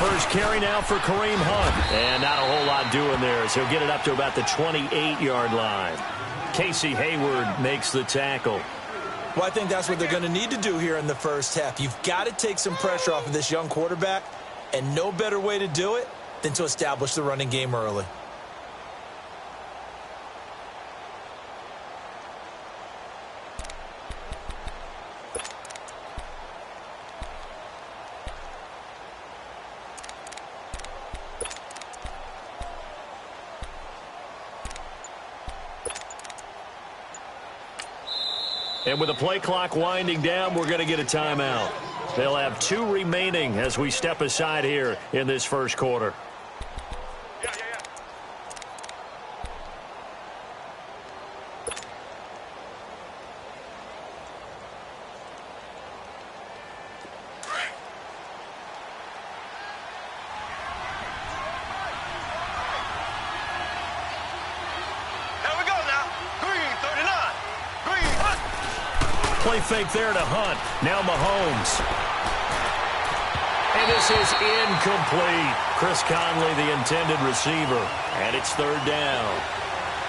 first carry now for Kareem Hunt. And not a whole lot doing there, so he'll get it up to about the 28-yard line. Casey Hayward makes the tackle. Well, I think that's what they're going to need to do here in the first half. You've got to take some pressure off of this young quarterback, and no better way to do it than to establish the running game early. And with the play clock winding down, we're going to get a timeout. They'll have 2 remaining as we step aside here in this first quarter. Play fake there to Hunt. Now Mahomes. And this is incomplete. Chris Conley, the intended receiver. And it's third down.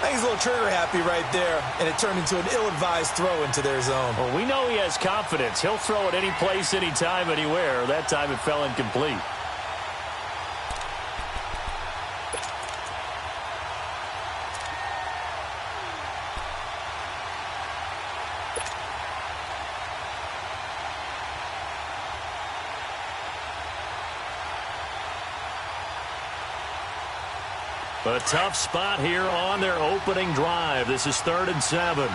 I think he's a little trigger happy right there, and it turned into an ill-advised throw into their zone. Well, we know he has confidence. He'll throw it any place, anytime, anywhere. That time it fell incomplete. A tough spot here on their opening drive. This is 3rd and 7.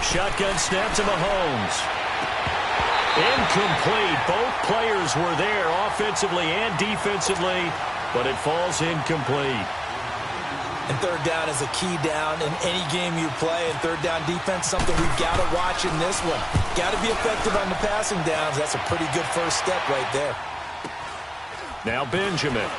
Shotgun snap to Mahomes. Incomplete. Both players were there offensively and defensively, but it falls incomplete. And third down is a key down in any game you play. And third down defense, something we've got to watch in this one. Got to be effective on the passing downs. That's a pretty good first step right there. Now Benjamin.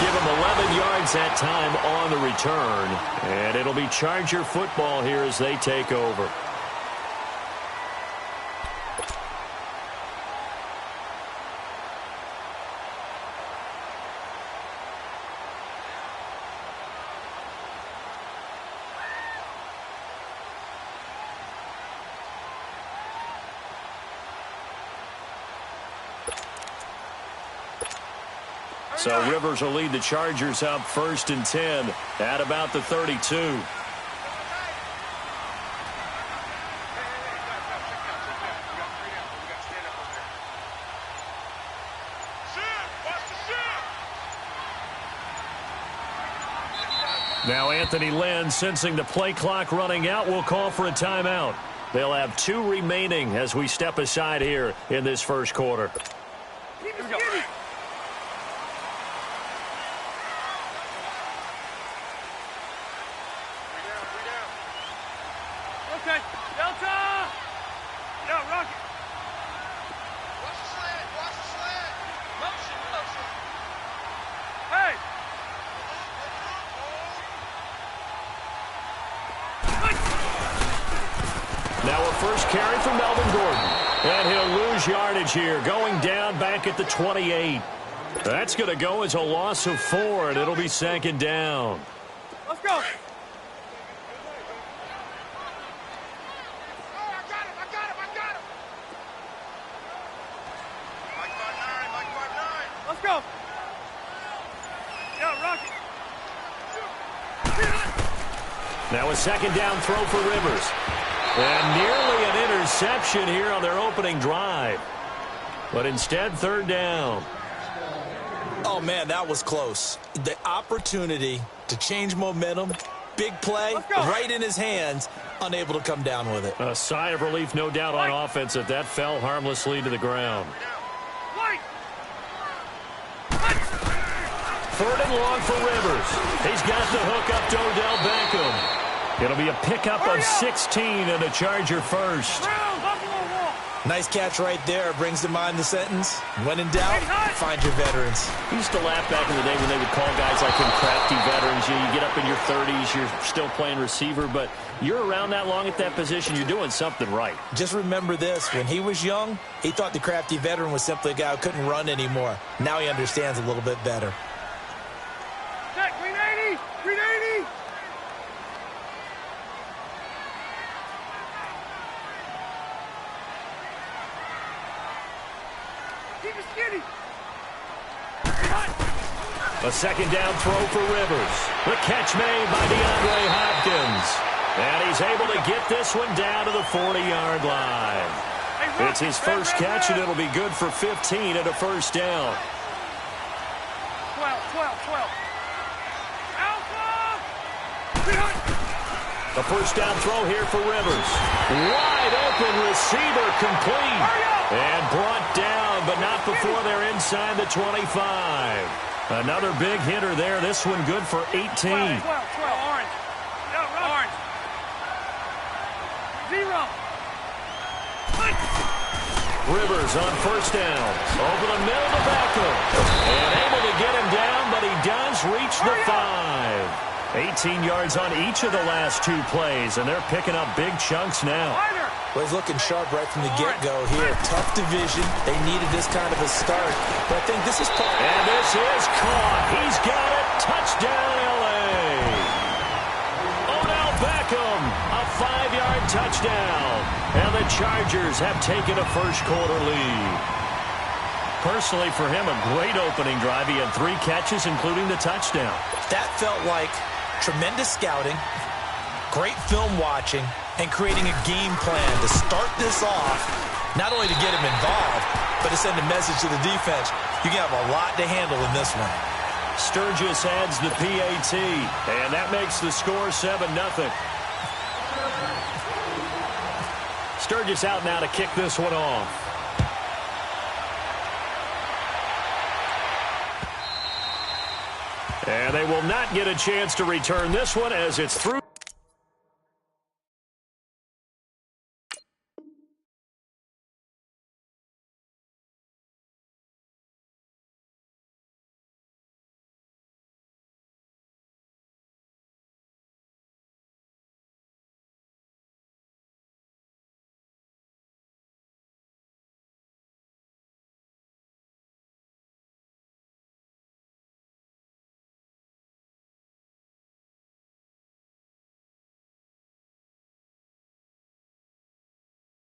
Give him 11 yards that time on the return. And it'll be Charger football here as they take over. So Rivers will lead the Chargers up 1st and 10 at about the 32. Now Anthony Lynn, sensing the play clock running out, will call for a timeout. They'll have 2 remaining as we step aside here in this first quarter. Now a first carry from Melvin Gordon. And he'll lose yardage here, going down back at the 28. That's going to go as a loss of 4, and it'll be 2nd down. Let's go. Let's go. Yeah, Rocky. Now a 2nd down throw for Rivers. And nearly an interception here on their opening drive. But instead, 3rd down. Oh, man, that was close. The opportunity to change momentum, big play, right in his hands, unable to come down with it. A sigh of relief, no doubt, on offense that that fell harmlessly to the ground. 3rd and long for Rivers. He's got the hook up to Odell Beckham. It'll be a pickup of 16 and a Charger first. Nice catch right there. Brings to mind the sentence, when in doubt, find your veterans. I used to laugh back in the day when they would call guys like him crafty veterans. You get up in your 30s, you're still playing receiver, but you're around that long at that position, you're doing something right. Just remember this. When he was young, he thought the crafty veteran was simply a guy who couldn't run anymore. Now he understands a little bit better. Green 80! Green 80! Keep it skinny! A second down throw for Rivers. The catch made by DeAndre Hopkins. And he's able to get this one down to the 40-yard line. It's his first catch, and it'll be good for 15 at a first down. 12. A first down throw here for Rivers. Wide open receiver complete. And brought down, but not before they're inside the 25. Another big hitter there. This one good for 18. 12. Orange. No, orange. 0. Rivers on first down. Over the middle to Beckham. And able to get him down, but he does reach the 5. 18 yards on each of the last 2 plays, and they're picking up big chunks now. Well, he's looking sharp right from the get-go here. Tough division. They needed this kind of a start. But I think this is part. And this is caught. He's got it. Touchdown, L.A. Odell Beckham, a 5-yard touchdown. And the Chargers have taken a first-quarter lead. Personally, for him, a great opening drive. He had 3 catches, including the touchdown. That felt like tremendous scouting, great film watching, and creating a game plan to start this off, not only to get him involved, but to send a message to the defense. You can have a lot to handle in this one. Sturgis adds the PAT, and that makes the score 7-0. Sturgis out now to kick this one off. And they will not get a chance to return this one as it's through.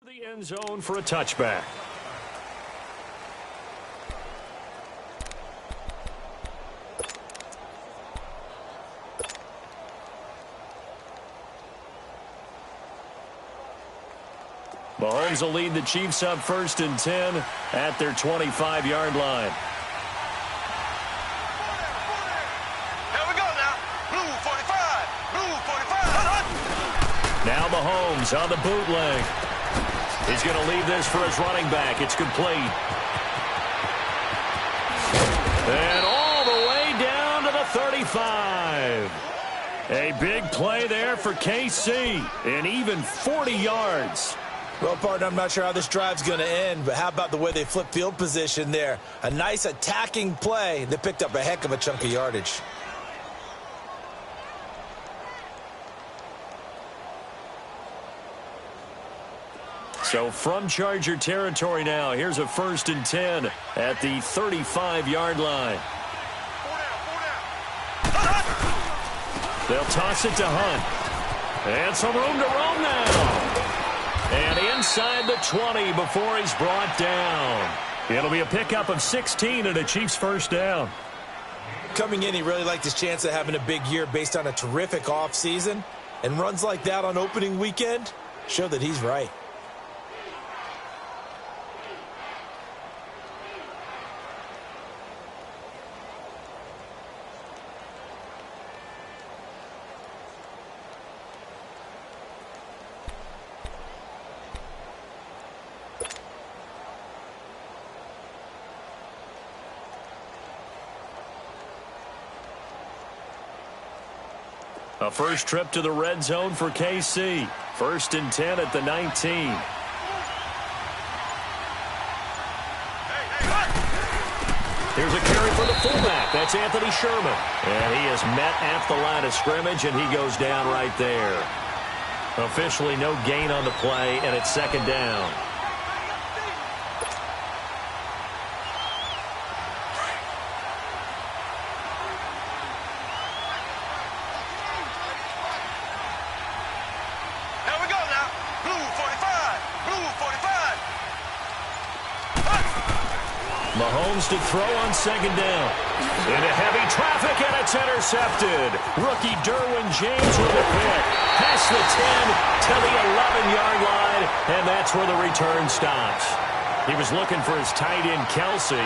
The end zone for a touchback. Mahomes will lead the Chiefs up 1st and 10 at their 25-yard line. Here we go now. Blue 45. Blue 45. Now Mahomes on the bootleg. He's going to leave this for his running back. It's complete. And all the way down to the 35. A big play there for KC. And even 40 yards. Well, partner, I'm not sure how this drive's going to end, but how about the way they flip field position there? A nice attacking play that picked up a heck of a chunk of yardage. So from Charger territory now, here's a 1st and 10 at the 35-yard line. They'll toss it to Hunt. And some room to roam now. And inside the 20 before he's brought down. It'll be a pickup of 16 and a Chiefs first down. Coming in, he really liked his chance of having a big year based on a terrific offseason. And runs like that on opening weekend show that he's right. A first trip to the red zone for KC. 1st and 10 at the 19. Here's a carry for the fullback. That's Anthony Sherman. And he is met at the line of scrimmage, and he goes down right there. Officially no gain on the play, and it's second down. Here we go now. Blue 45. Blue 45. Mahomes to throw on second down. Into heavy traffic, and it's intercepted. Rookie Derwin James with a pick. Past the 10 to the 11-yard line, and that's where the return stops. He was looking for his tight end, Kelsey.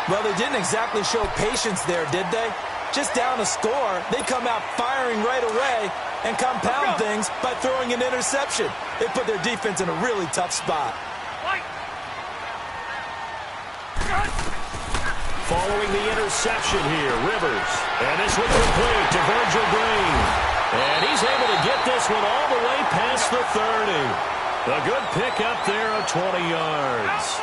Well, they didn't exactly show patience there, did they? Just down a score, they come out firing right away and compound things by throwing an interception. They put their defense in a really tough spot. Following the interception here, Rivers. And this one complete to Virgil Green. And he's able to get this one all the way past the 30. A good pickup there of 20 yards.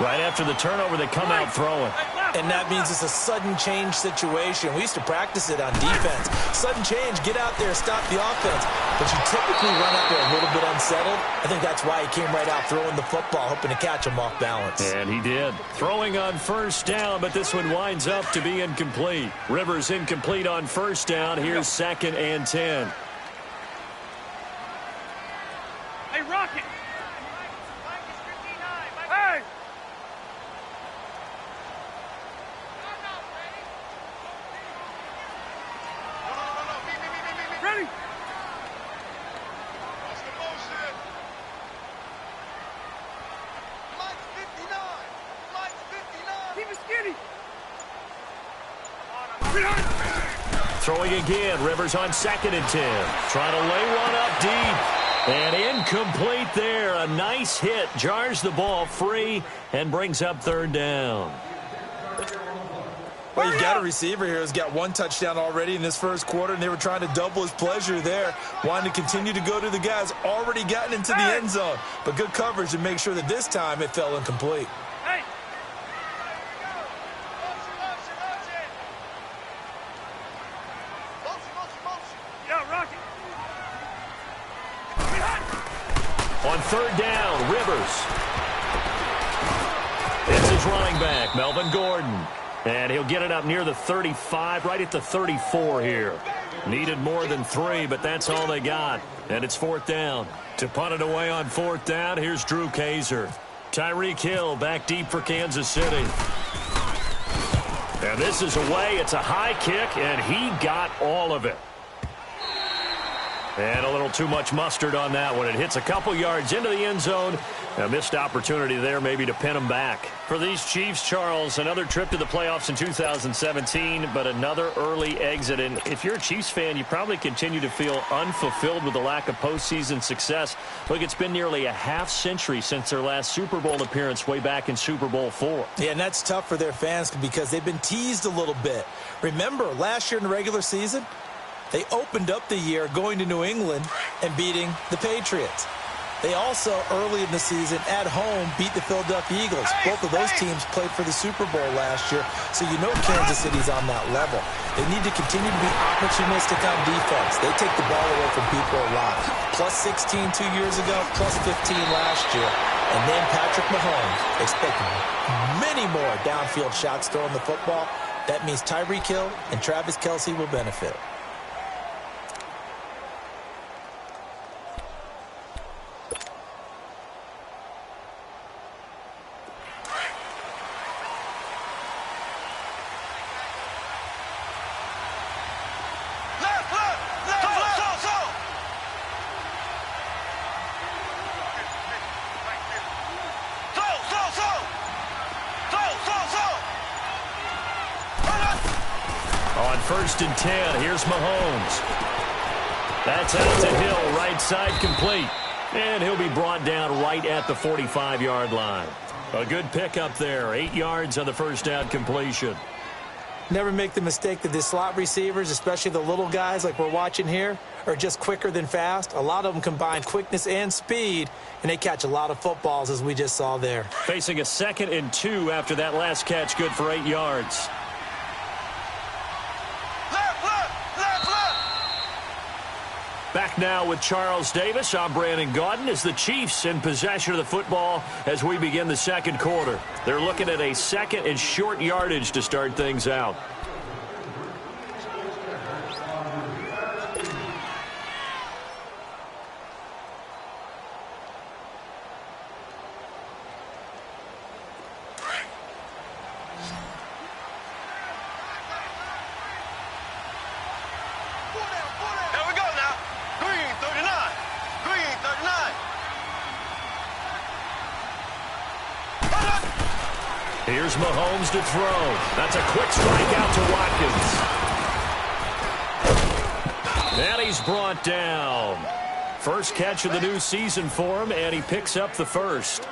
Right after the turnover, they come out throwing. And that means it's a sudden change situation. We used to practice it on defense. Sudden change, get out there, stop the offense. But you typically run out there a little bit unsettled. I think that's why he came right out throwing the football, hoping to catch him off balance. And he did. Throwing on first down, but this one winds up to be incomplete. Rivers incomplete on first down. Here's 2nd and 10. Hey, Rocket. Hey. Ready? What's the motion? Lights 59. Lights 59. Keep it skinny. Throwing again. Rivers on 2nd and 10. Trying to lay one up deep. And incomplete there. A nice hit. Jars the ball free and brings up 3rd down. Well, you've got a receiver here who's got one touchdown already in this first quarter, and they were trying to double his pleasure there, wanting to continue to go to the guys already gotten into the end zone. But good coverage to make sure that this time it fell incomplete. Hey. Yeah, Rocket. On 3rd down, Rivers. It's his running back, Melvin Gordon. And he'll get it up near the 35, right at the 34 here. Needed more than 3, but that's all they got. And it's 4th down. To punt it away on 4th down, here's Drew Kaiser. Tyreek Hill back deep for Kansas City. And this is away. It's a high kick, and he got all of it. And a little too much mustard on that one. It hits a couple yards into the end zone. A missed opportunity there maybe to pin them back. For these Chiefs, Charles, another trip to the playoffs in 2017, but another early exit. And if you're a Chiefs fan, you probably continue to feel unfulfilled with the lack of postseason success. Look, it's been nearly a half-century since their last Super Bowl appearance way back in Super Bowl IV. Yeah, and that's tough for their fans because they've been teased a little bit. Remember, last year in the regular season, they opened up the year going to New England and beating the Patriots. They also, early in the season, at home, beat the Philadelphia Eagles. Both of those teams played for the Super Bowl last year, so you know Kansas City's on that level. They need to continue to be opportunistic on defense. They take the ball away from people a lot. Plus 16 2 years ago, plus 15 last year. And then Patrick Mahomes expecting many more downfield shots throwing the football. That means Tyreek Hill and Travis Kelce will benefit. On 1st and 10, here's Mahomes. That's out to Hill, right side complete. And he'll be brought down right at the 45-yard line. A good pickup there, 8 yards on the first down completion. Never make the mistake that the slot receivers, especially the little guys like we're watching here, are just quicker than fast. A lot of them combine quickness and speed, and they catch a lot of footballs, as we just saw there. Facing a 2nd and 2 after that last catch, good for 8 yards. Back now with Charles Davis. I'm Brandon Gaudin as the Chiefs in possession of the football as we begin the second quarter. They're looking at a 2nd and short yardage to start things out. Here's Mahomes to throw. That's a quick strike out to Watkins. And he's brought down. First catch of the new season for him, and he picks up the first.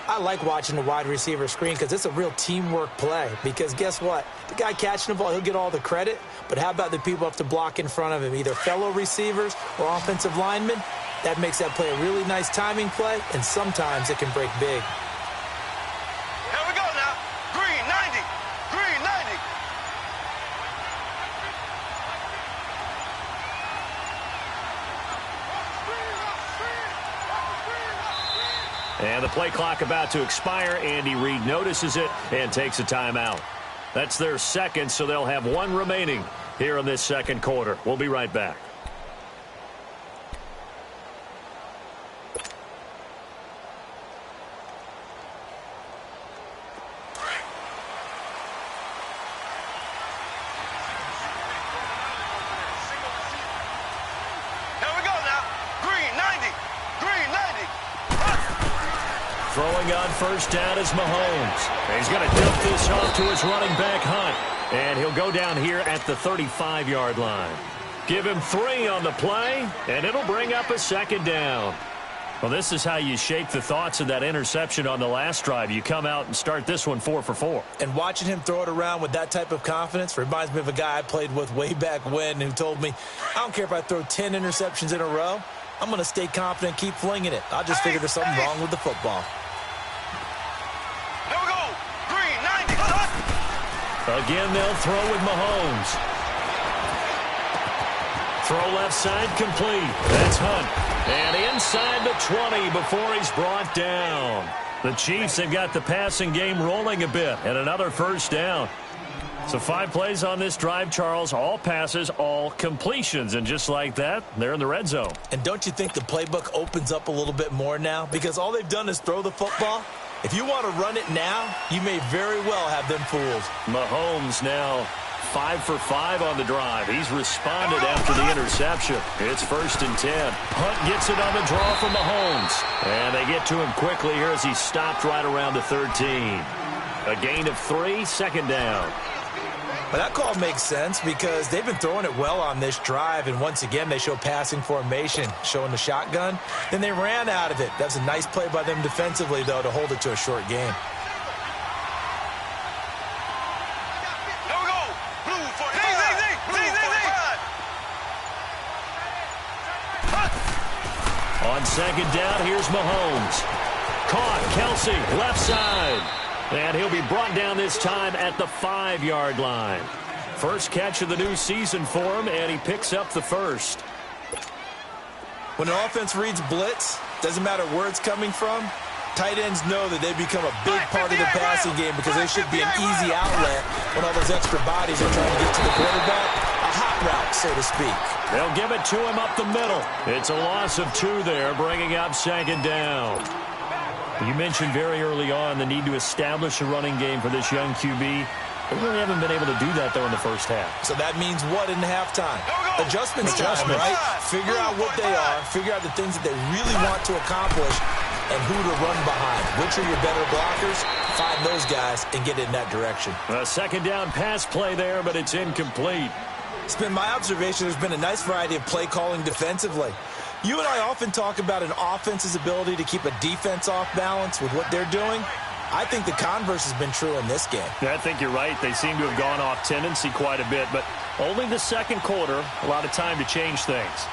I like watching the wide receiver screen because it's a real teamwork play. Because guess what? The guy catching the ball, he'll get all the credit. But how about the people have to block in front of him, either fellow receivers or offensive linemen? That makes that play a really nice timing play, and sometimes it can break big. And the play clock about to expire. Andy Reid notices it and takes a timeout. That's their second, so they'll have one remaining here in this second quarter. We'll be right back. Throwing on first down is Mahomes. He's going to dump this off to his running back, Hunt. And he'll go down here at the 35-yard line. Give him 3 on the play, and it'll bring up a 2nd down. Well, this is how you shake the thoughts of that interception on the last drive. You come out and start this one 4 for 4. And watching him throw it around with that type of confidence reminds me of a guy I played with way back when who told me, I don't care if I throw 10 interceptions in a row. I'm going to stay confident and keep flinging it. I just figured there's something wrong with the football. Again, they'll throw with Mahomes. Throw left side complete. That's Hunt. And inside the 20 before he's brought down. The Chiefs have got the passing game rolling a bit. And another first down. So 5 plays on this drive, Charles. All passes, all completions. And just like that, they're in the red zone. And don't you think the playbook opens up a little bit more now? Because all they've done is throw the football. If you want to run it now, you may very well have them fooled. Mahomes now 5 for 5 on the drive. He's responded after the interception. It's 1st and 10. Hunt gets it on the draw from Mahomes. And they get to him quickly here as he stopped right around the 13. A gain of 3, 2nd down. But that call makes sense because they've been throwing it well on this drive, and once again they show passing formation, showing the shotgun. Then they ran out of it. That's a nice play by them defensively, though, to hold it to a short game. On 2nd down, here's Mahomes. Caught, Kelsey, left side. And he'll be brought down this time at the 5-yard line. First catch of the new season for him, and he picks up the first. When an offense reads blitz, doesn't matter where it's coming from, tight ends know that they become a big part of the passing game because they should be an easy outlet when all those extra bodies are trying to get to the quarterback. A hot route, so to speak. They'll give it to him up the middle. It's a loss of 2 there, bringing up 2nd down. You mentioned very early on the need to establish a running game for this young QB. They really haven't been able to do that, though, in the first half. So that means what in halftime? Adjustments time, right? Figure out what they are, figure out the things that they really want to accomplish, and who to run behind. Which are your better blockers? Find those guys and get in that direction. A 2nd down pass play there, but it's incomplete. It's been my observation there's been a nice variety of play calling defensively. You and I often talk about an offense's ability to keep a defense off balance with what they're doing. I think the converse has been true in this game. Yeah, I think you're right. They seem to have gone off tendency quite a bit, but only the second quarter, a lot of time to change things.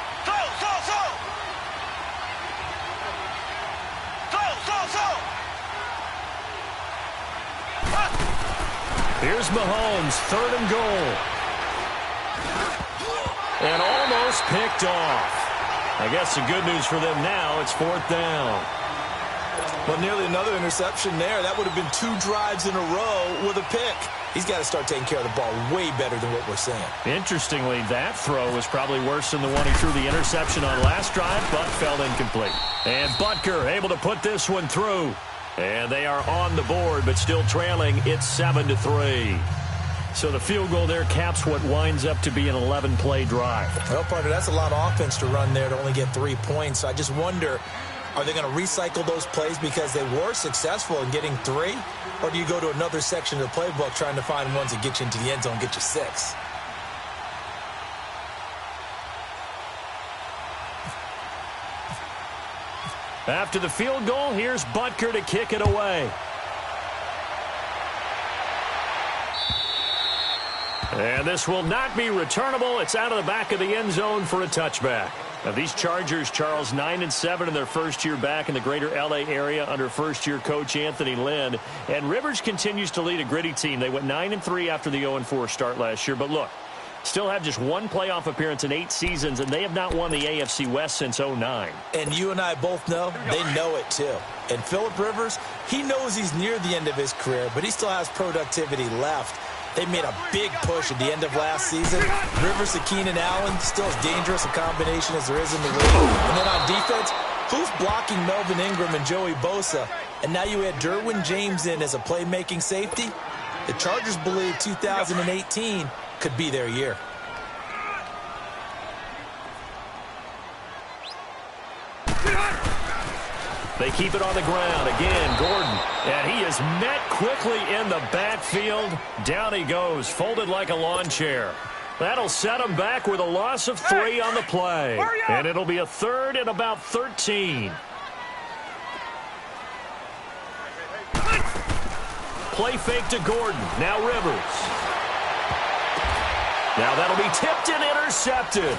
Here's Mahomes, 3rd and goal. And almost picked off. I guess the good news for them now, it's 4th down. Well, nearly another interception there. That would have been 2 drives in a row with a pick. He's got to start taking care of the ball way better than what we're seeing. Interestingly, that throw was probably worse than the one he threw the interception on last drive, but fell incomplete. And Butker able to put this one through. And they are on the board, but still trailing. It's 7-3. So the field goal there caps what winds up to be an 11-play drive. Well, partner, that's a lot of offense to run there to only get 3 points. So I just wonder, are they going to recycle those plays because they were successful in getting 3? Or do you go to another section of the playbook trying to find ones that get you into the end zone, get you 6? After the field goal, here's Butker to kick it away. And this will not be returnable. It's out of the back of the end zone for a touchback. Now, these Chargers, Charles, 9-7 in their first year back in the greater L.A. area under first-year coach Anthony Lynn. And Rivers continues to lead a gritty team. They went 9-3 after the 0-4 start last year. But look, still have just 1 playoff appearance in 8 seasons, and they have not won the AFC West since 2009. And you and I both know they know it too. And Phillip Rivers, he knows he's near the end of his career, but he still has productivity left. They made a big push at the end of last season. Rivers to Keenan Allen, still as dangerous a combination as there is in the league. And then on defense, who's blocking Melvin Ingram and Joey Bosa? And now you add Derwin James in as a playmaking safety. The Chargers believe 2018 could be their year. They keep it on the ground. Again, Gordon. And he is met quickly in the backfield. Down he goes, folded like a lawn chair. That'll set him back with a loss of 3 on the play. And it'll be a 3rd and about 13. Play fake to Gordon. Now Rivers. Now that'll be tipped and intercepted.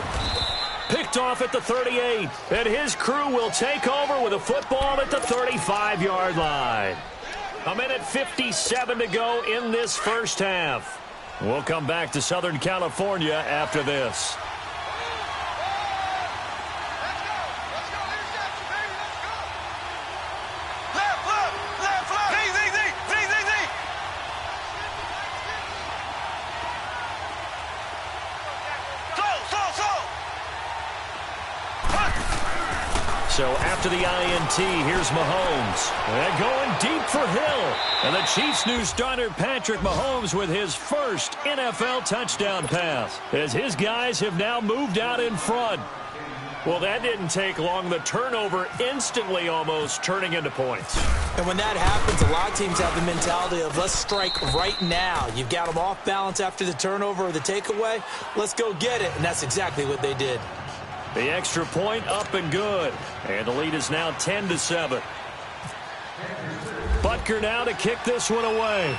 Picked off at the 38. And his crew will take over with a football at the 35-yard line. 1:57 to go in this first half. We'll come back to Southern California after this. So after the INT, here's Mahomes. And going deep for Hill. And the Chiefs' new starter, Patrick Mahomes, with his first NFL touchdown pass, as his guys have now moved out in front. Well, that didn't take long. The turnover instantly almost turning into points. And when that happens, a lot of teams have the mentality of let's strike right now. You've got them off balance after the turnover or the takeaway. Let's go get it. And that's exactly what they did. The extra point up and good. And the lead is now 10-7. Butker now to kick this one away.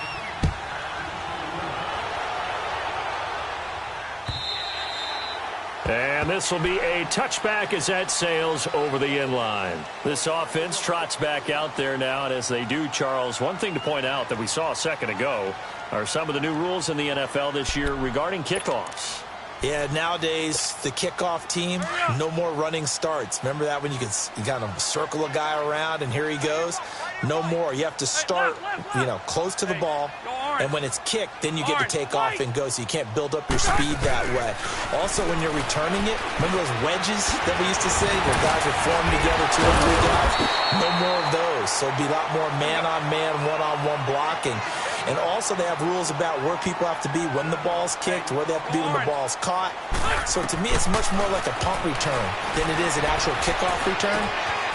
And this will be a touchback as that sails over the end line. This offense trots back out there now, and as they do, Charles, one thing to point out that we saw a second ago are some of the new rules in the NFL this year regarding kickoffs. Yeah, nowadays, the kickoff team, no more running starts. Remember that when you kind of circle a guy around and here he goes? No more. You have to start, close to the ball. And when it's kicked, then you get to take off and go, so you can't build up your speed that way. Also, when you're returning it, remember those wedges that we used to say where guys would form together, 2 or 3 guys? No more of those. So it'll be a lot more man-on-man, one-on-one blocking. And also they have rules about where people have to be when the ball's kicked, where they have to be when the ball's caught. So to me, it's much more like a punt return than it is an actual kickoff return.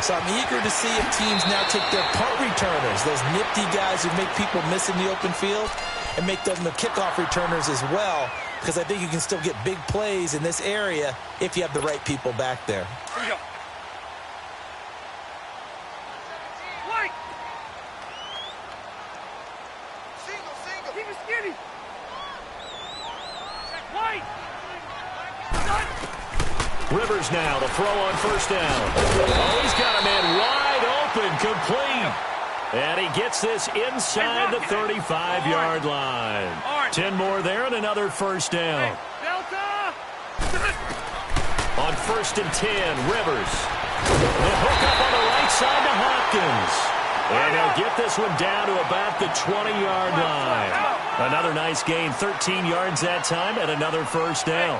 So I'm eager to see if teams now take their punt returners, those nifty guys who make people miss in the open field, and make them the kickoff returners as well, because I think you can still get big plays in this area if you have the right people back there. Here we go. Rivers now to throw on first down. Oh, he's got a man wide open, complete. And he gets this inside the 35-yard line. 10 more there and another first down. On first and 10, Rivers. The hook up on the right side to Hopkins. And they'll get this one down to about the 20-yard line. Another nice gain, 13 yards that time, and another first down.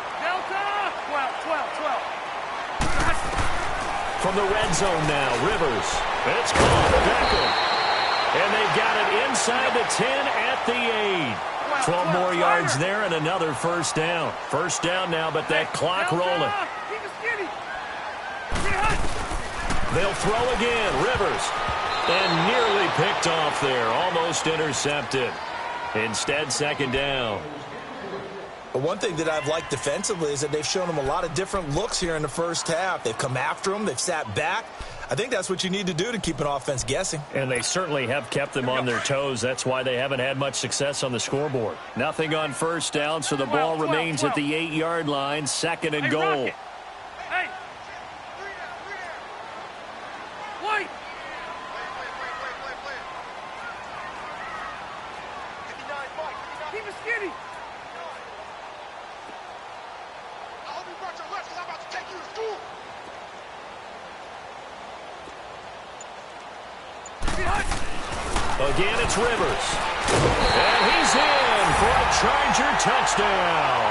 From the red zone now, Rivers. It's caught, Beckham. And they've got it inside the 10 at the 8. 12 more yards there and another first down. First down now, but that clock rolling. They'll throw again, Rivers. And nearly picked off there, almost intercepted. Instead, second down. One thing that I've liked defensively is that they've shown them a lot of different looks here in the first half. They've come after them. They've sat back. I think that's what you need to do to keep an offense guessing. And they certainly have kept them on their toes. That's why they haven't had much success on the scoreboard. Nothing on first down, so the ball remains at the 8-yard line, second and goal. Hey! Wait! Keep it skinny! I hope you brought your lunch because I'm about to take you to school! Again, it's Rivers. And he's in for a Charger touchdown.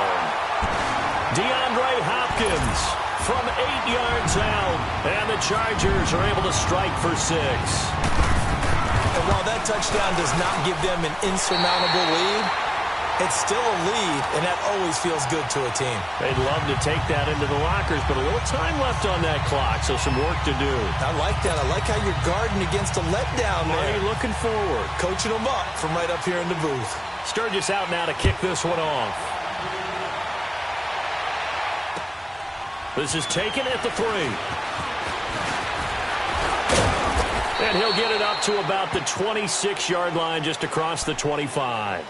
DeAndre Hopkins from 8 yards out. And the Chargers are able to strike for 6. And while that touchdown does not give them an insurmountable lead, it's still a lead, and that always feels good to a team. They'd love to take that into the lockers, but a little time left on that clock, so some work to do. I like that. I like how you're guarding against a letdown there. Mighty looking forward. Coaching them up from right up here in the booth. Sturgis out now to kick this one off. This is taken at the 3. And he'll get it up to about the 26-yard line, just across the 25.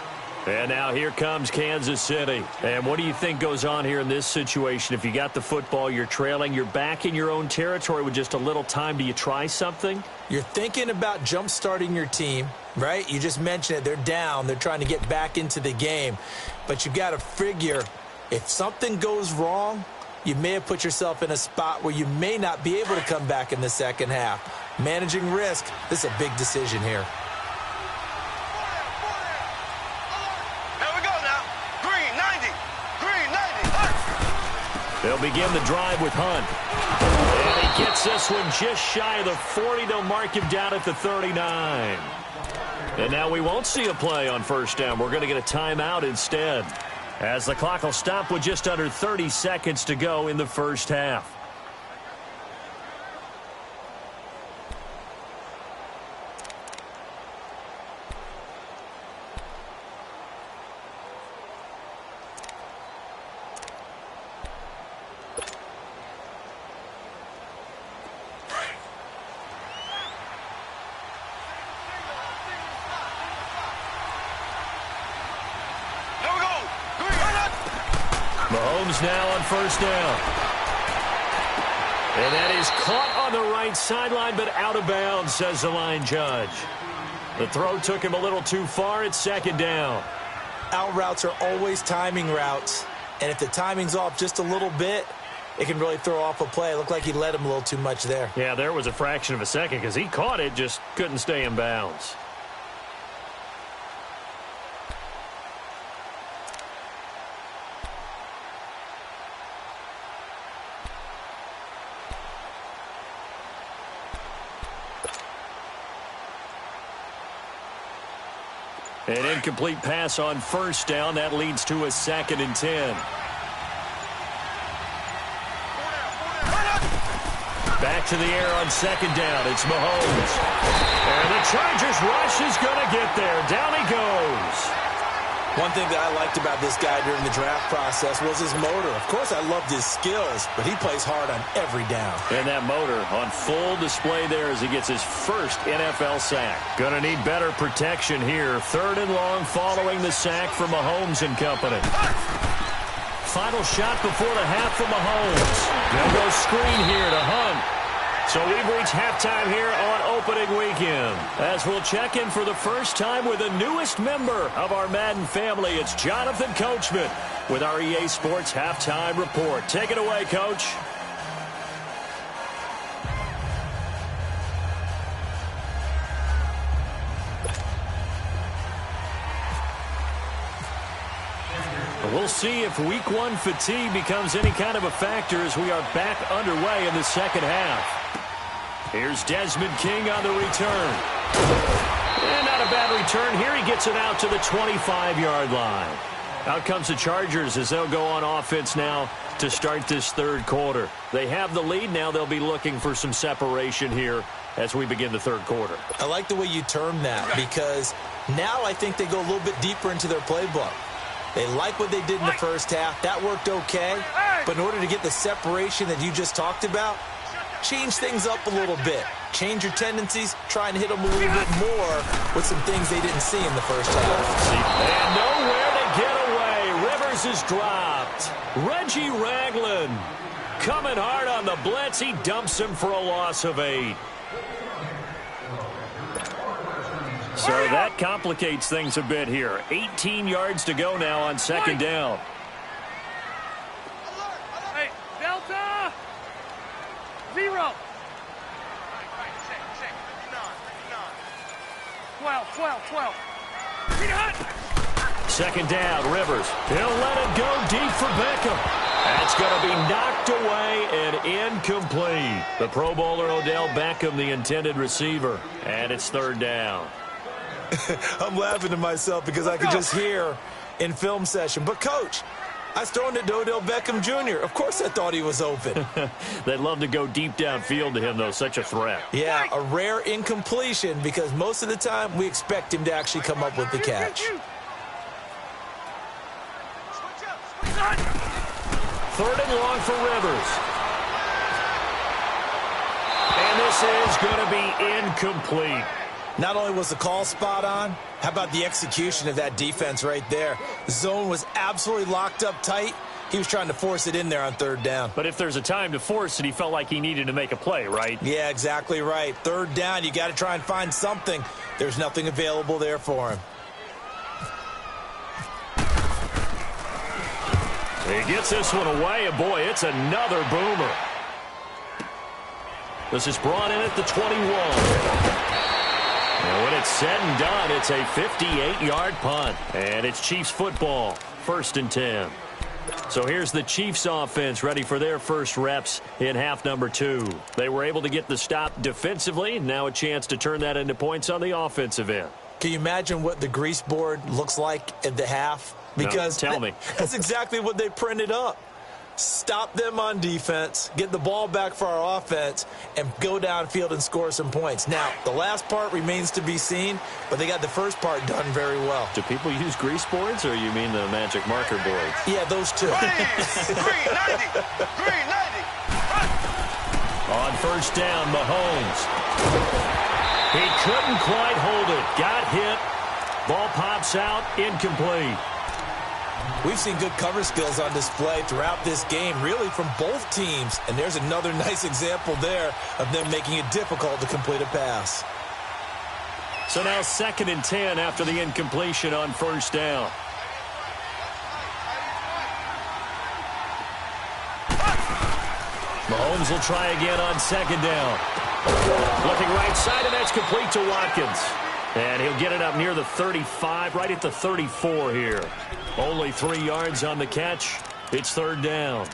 And now here comes Kansas City. And what do you think goes on here in this situation? If you got the football, you're trailing, you're back in your own territory with just a little time. Do you try something? You're thinking about jump-starting your team, right? You just mentioned it. They're down. They're trying to get back into the game. But you got to figure if something goes wrong, you may have put yourself in a spot where you may not be able to come back in the second half. Managing risk, this is a big decision here. They'll begin the drive with Hunt. And he gets this one just shy of the 40. They'll mark him down at the 39. And now we won't see a play on first down. We're going to get a timeout instead, as the clock will stop with just under 30 seconds to go in the first half. Mahomes now on first down. And that is caught on the right sideline, but out of bounds, says the line judge. The throw took him a little too far. It's second down. Out routes are always timing routes. And if the timing's off just a little bit, it can really throw off a play. It looked like he let him a little too much there. Yeah, there was a fraction of a second because he caught it, just couldn't stay in bounds. An incomplete pass on first down. That leads to a 2nd and 10. Back to the air on second down. It's Mahomes. And the Chargers rush is going to get there. Down he goes. One thing that I liked about this guy during the draft process was his motor. Of course, I loved his skills, but he plays hard on every down. And that motor on full display there as he gets his first NFL sack. Gonna need better protection here. 3rd and long following the sack for Mahomes and company. final shot before the half from Mahomes. They'll go screen here to Hunt. So we've reached halftime here on opening weekend. As we'll check in for the first time with the newest member of our Madden family, it's Jonathan Coachman with our EA Sports Halftime Report. Take it away, Coach. We'll see if Week 1 fatigue becomes any kind of a factor as we are back underway in the second half. Here's Desmond King on the return. And not a bad return here. He gets it out to the 25-yard line. Out comes the Chargers as they'll go on offense now to start this third quarter. They have the lead. Now they'll be looking for some separation here as we begin the third quarter. I like the way you term that because now I think they go a little bit deeper into their playbook. They like what they did in the first half. That worked okay. But in order to get the separation that you just talked about, change things up a little bit. Change your tendencies. Try and hit them a little bit more with some things they didn't see in the first half. And nowhere to get away. Rivers is dropped. Reggie Ragland coming hard on the blitz. He dumps him for a loss of 8. So that complicates things a bit here. 18 yards to go now on second down. Hey, Delta! 0. 12. Second down, Rivers. He'll let it go deep for Beckham. That's going to be knocked away and incomplete. The Pro Bowler Odell Beckham, the intended receiver. And it's third down. I'm laughing to myself because I could just hear in film session. But, Coach, I was throwing it to Odell Beckham Jr. Of course I thought he was open. They'd love to go deep downfield to him, though. Such a threat. Yeah, a rare incompletion because most of the time we expect him to actually come up with the catch. Third and long for Rivers. And this is going to be incomplete. Not only was the call spot on, how about the execution of that defense right there? The zone was absolutely locked up tight. He was trying to force it in there on third down. But if there's a time to force it, he felt like he needed to make a play, right? Yeah, exactly right. Third down, you got to try and find something. There's nothing available there for him. He gets this one away, and boy, it's another boomer. This is brought in at the 21. And when it's said and done, it's a 58-yard punt. And it's Chiefs football, first and 10. So here's the Chiefs offense ready for their first reps in half number 2. They were able to get the stop defensively. Now a chance to turn that into points on the offensive end. Can you imagine what the grease board looks like at the half? Because no, tell me. That's exactly what they printed up. Stop them on defense, get the ball back for our offense, and go downfield and score some points. Now, the last part remains to be seen, but they got the first part done very well. Do people use grease boards, or you mean the magic marker boards? Yeah, those two. 390. On first down, Mahomes. He couldn't quite hold it. Got hit. Ball pops out, incomplete. We've seen good cover skills on display throughout this game, really from both teams. And there's another nice example there of them making it difficult to complete a pass. So now second and 10 after the incompletion on first down. Mahomes will try again on second down. Looking right side, and that's complete to Watkins. And he'll get it up near the 35, right at the 34 here. Only 3 yards on the catch. It's third down.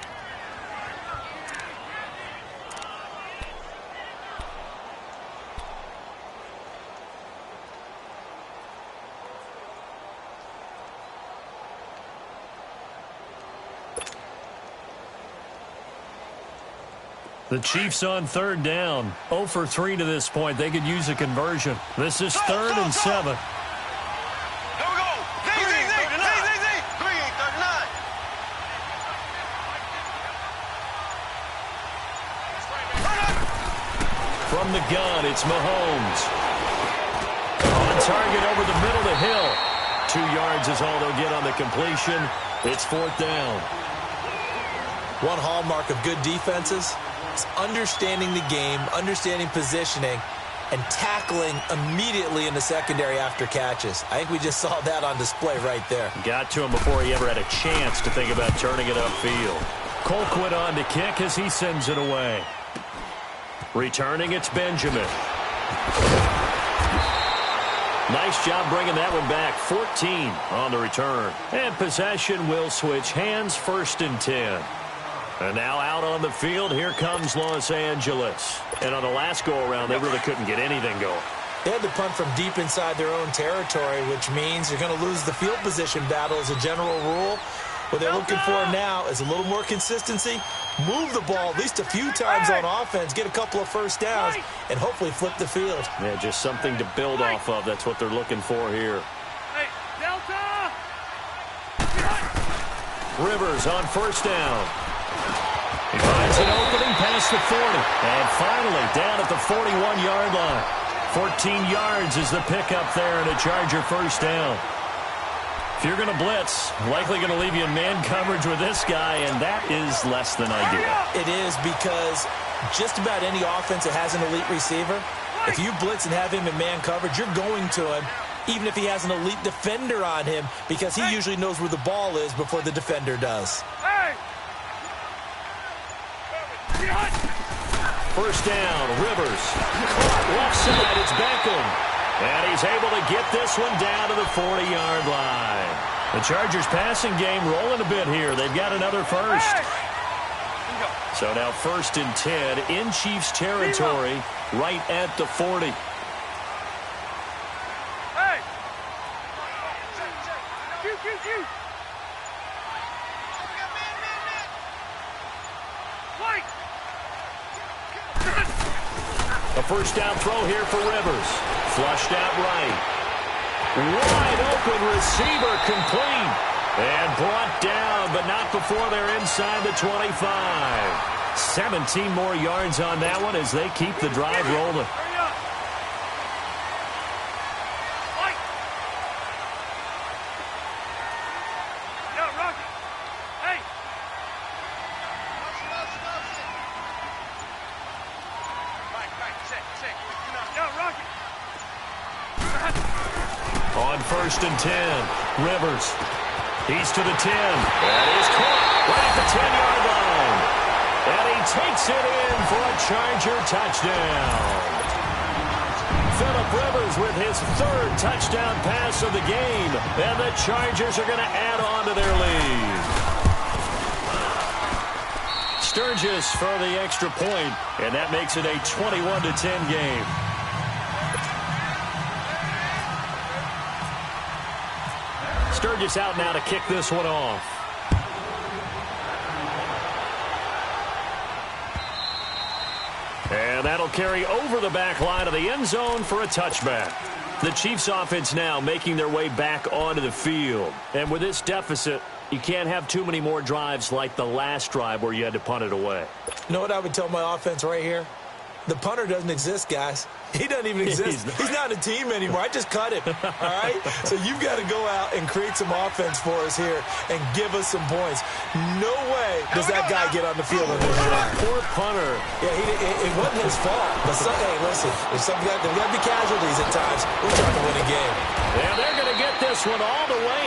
The Chiefs on third down. 0 for 3 to this point. They could use a conversion. This is third and 7. From the gun, it's Mahomes. On target over the middle to Hill. 2 yards is all they'll get on the completion. It's fourth down. One hallmark of good defenses is understanding the game, understanding positioning, and tackling immediately in the secondary after catches. I think we just saw that on display right there. Got to him before he ever had a chance to think about turning it upfield. Colquitt on to kick as he sends it away. Returning, it's Benjamin. Nice job bringing that one back. 14 on the return. And possession will switch hands, 1st and 10. And now out on the field, here comes Los Angeles. And on the last go-around, they really couldn't get anything going. They had to punt from deep inside their own territory, which means you're going to lose the field position battle as a general rule. What they're looking for now is a little more consistency, move the ball at least a few times on offense, get a couple of first downs, and hopefully flip the field. Yeah, just something to build off of. That's what they're looking for here. Hey, Delta! Rivers on 1st down. He finds an opening past the 40. And finally down at the 41-yard line. 14 yards is the pickup there and a Charger 1st down. If you're going to blitz, likely going to leave you in man coverage with this guy, and that is less than ideal. It is, because just about any offense that has an elite receiver, if you blitz and have him in man coverage, you're going to him, even if he has an elite defender on him, because he usually knows where the ball is before the defender does. Hey! 1st down, Rivers. Caught left side, it's Beckham. And he's able to get this one down to the 40-yard line. The Chargers passing game rolling a bit here. They've got another first. So now 1st and 10 in Chiefs territory, right at the 40. Hey! Q. White! A 1st down throw here for Rivers. Flushed out right. Wide open receiver, complete. And brought down, but not before they're inside the 25. 17 more yards on that one as they keep the drive rolling. Hurry up! White! Yo, Rocky! Hey! Right, check. Yo, Rocky! On 1st and 10, Rivers. He's to the 10. And he's caught right at the 10-yard line. And he takes it in for a Charger touchdown. Phillip Rivers with his 3rd touchdown pass of the game. And the Chargers are going to add on to their lead. Sturgis for the extra point, and that makes it a 21-10 game. Sturgis out now to kick this one off. And that'll carry over the back line of the end zone for a touchback. The Chiefs offense now making their way back onto the field. And with this deficit, you can't have too many more drives like the last drive where you had to punt it away. You know what I would tell my offense right here? The punter doesn't exist, guys. He doesn't even exist. He's not a team anymore. I just cut him, all right? So you've got to go out and create some offense for us here and give us some points. No way does that guy get on the field on this drive. Poor punter. Yeah, it wasn't his fault. But hey, listen, there's got to be casualties at times. We're trying to win a game. And they're going to get this one all the way